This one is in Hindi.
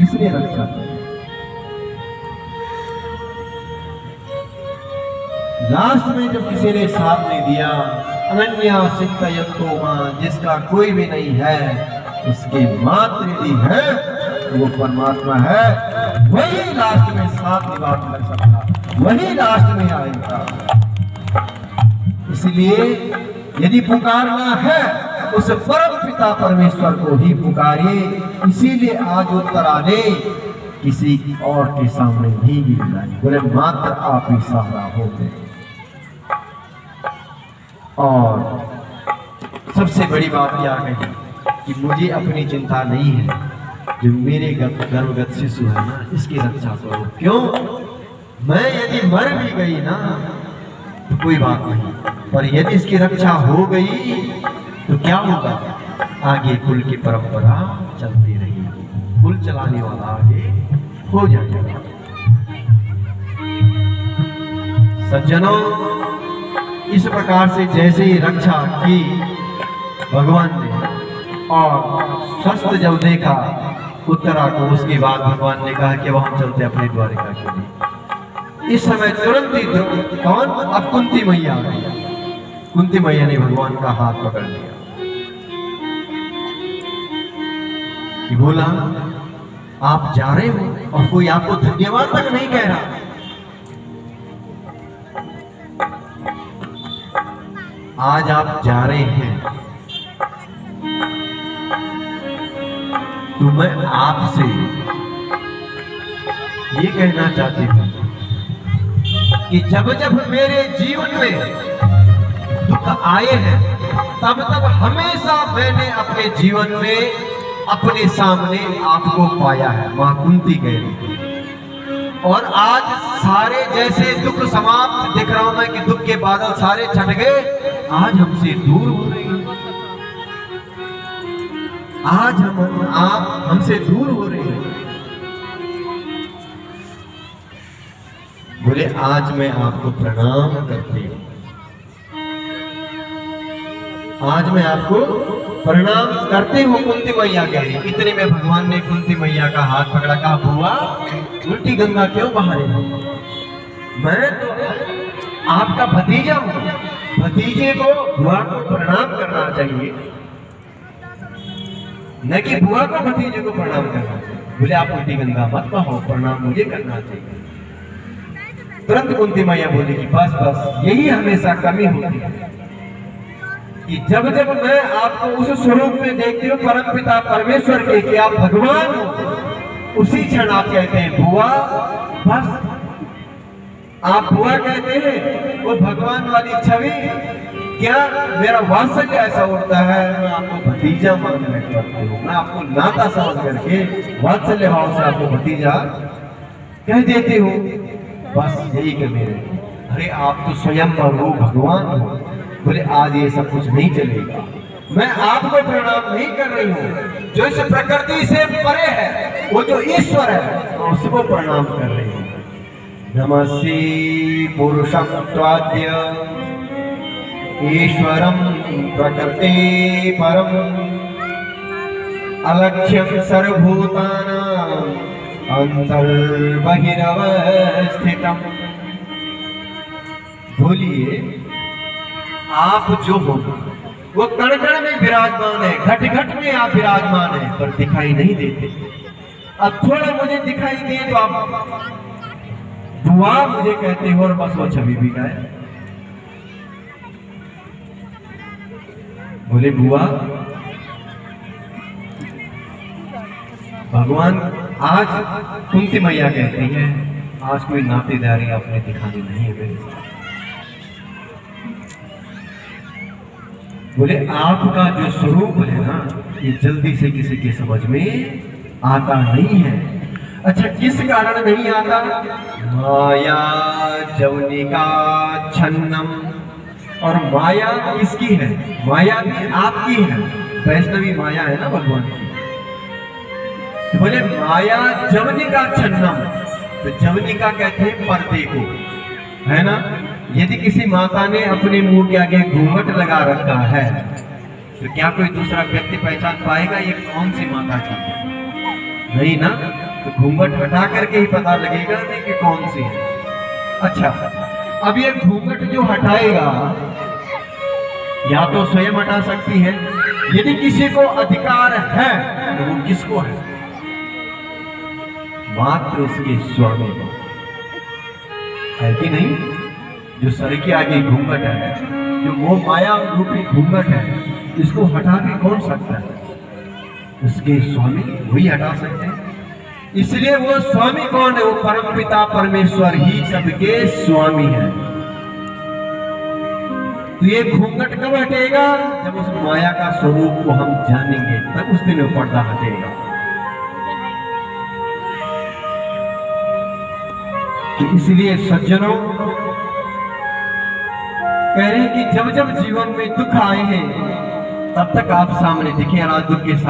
किसने रक्षा की? लास्ट में जब किसी ने साथ नहीं दिया, अनन्या चिंतयन्तो मां, जिसका कोई भी नहीं है उसकी मात्र यदि है तो वो परमात्मा है, वही लास्ट में साथ निभा कर सकता, वही लास्ट में आएगा। इसलिए यदि पुकारना है उस परम पिता परमेश्वर को ही पुकारिए। इसीलिए आज उत्तराने किसी और के सामने नहीं गिरना, बोले मात्र आप ही सहारा हो गए। और सबसे बड़ी बात यह आ गई कि मुझे अपनी चिंता नहीं है, जो मेरे गर्भगत शिशु है ना, इसकी रक्षा करो। क्यों? मैं यदि मर भी गई ना तो कोई बात नहीं, पर यदि इसकी रक्षा हो गई तो क्या होगा? आगे कुल की परंपरा चलती रहेगी, कुल चलाने वाला आगे हो जाएगा। सज्जनों, इस प्रकार से जैसे ही रक्षा की भगवान ने और स्वस्थ जब देखा उत्तरा को, उसके बाद भगवान ने कहा कि वह हम चलते अपने द्वारिका के लिए। इस समय तुरंत ही कौन? अब कुंती मैया आ गई। कुंती मैया ने भगवान का हाथ पकड़ लिया कि बोला आप जा रहे हो और कोई आपको धन्यवाद तक नहीं कह रहा। आज आप जा रहे हैं तो मैं आपसे ये कहना चाहती हूं कि जब जब मेरे जीवन में दुख आए हैं तब तब हमेशा मैंने अपने जीवन में अपने सामने आपको पाया है, मां कुंती कह रही। और आज सारे जैसे दुख समाप्त दिख रहा हूं मैं कि दुख के बादल सारे छट गए, आज हमसे दूर हो रही हैं, आज आप हमसे दूर हो रहे हैं। बोले आज मैं आपको प्रणाम करती हूं, आज मैं आपको प्रणाम करते हो। कुंती मैया कह रही। इतने में भगवान ने कुंती मैया का हाथ पकड़ा, कहा बुआ उल्टी गंगा क्यों बहा रहे हो? मैं तो आपका भतीजा हूं, भतीजे को बुआ को प्रणाम करना चाहिए, न कि बुआ को भतीजे को प्रणाम करना चाहिए। बोले आप उल्टी गंगा मत बहाओ, प्रणाम मुझे करना चाहिए। तुरंत कुंती मैया बोली कि बस बस यही हमेशा कमी होती है कि जब जब मैं आपको उस स्वरूप में देखती हूँ परम पिता परमेश्वर के कि आप भगवान हो, उसी क्षण आप कहते हैं बुआ। बस आप बुआ कहते हैं, वो भगवान वाली छवि क्या मेरा वात्सल्य ऐसा उठता है, मैं आपको भतीजा मानने लगती हूँ, मैं आपको नाता समझ करके वात्सल्य भाव से आपको भतीजा कह देती हूँ। बस यही कह मेरे, अरे आप तो स्वयं प्रभु भगवान हो। बोले आज ये सब कुछ नहीं चलेगा, मैं आपको प्रणाम नहीं कर रही हूँ, जो इस प्रकृति से परे है, वो जो ईश्वर है उसको प्रणाम कर रही हूँ। नमस्ते पुरुषं त्वाद्य ईश्वरं प्रकृते परम अलक्ष्यं सर्वभूतानां अंतर्बहिरवस्थितम्। बोलिए आप जो हो वो कण कण में विराजमान है, घट घट में आप विराजमान है, पर दिखाई नहीं देते। अब थोड़ा मुझे दिखाई दे तो आप बुआ मुझे कहते हो और बस वो छवि भी का है। बोले बुआ भगवान आज कुंती मैया कहती है आज कोई नातेदारी आपने दिखानी नहीं है मेरे साथ। बोले आपका जो स्वरूप है ना ये जल्दी से किसी के समझ में आता नहीं है। अच्छा किस कारण नहीं आता? माया जवनिका छन्नम। और माया किसकी है? माया भी आपकी है, वैष्णवी माया है ना भगवान की। तो बोले माया जवनिका छन्नम, तो जवनिका कहते हैं पर्दे को, है ना। यदि किसी माता ने अपने मुंह के आगे घूंघट लगा रखा है तो क्या कोई दूसरा व्यक्ति पहचान पाएगा ये कौन सी माता की? नहीं ना। तो घूंघट हटा करके ही पता लगेगा नहीं कि कौन सी है। अच्छा, अब ये घूंघट जो हटाएगा या तो स्वयं हटा सकती है, यदि किसी को अधिकार है तो वो किसको है? मात्र उसके स्वामी को, है कि नहीं? जो सर के आगे घूंघट है, जो मोह माया रूपी घूंघट है, इसको हटा के कौन सकता है? उसके स्वामी वही हटा सकते हैं। इसलिए वो स्वामी कौन है? वो परमपिता परमेश्वर ही सबके स्वामी है। तो ये घूंघट कब हटेगा? जब उस माया का स्वरूप को हम जानेंगे, तब उस दिन वो पर्दा हटेगा। तो इसलिए सज्जनों, कह रहे हैं कि जब जब जीवन में दुख आए हैं, तब तक आप सामने दिखे, अनाज दुख के साथ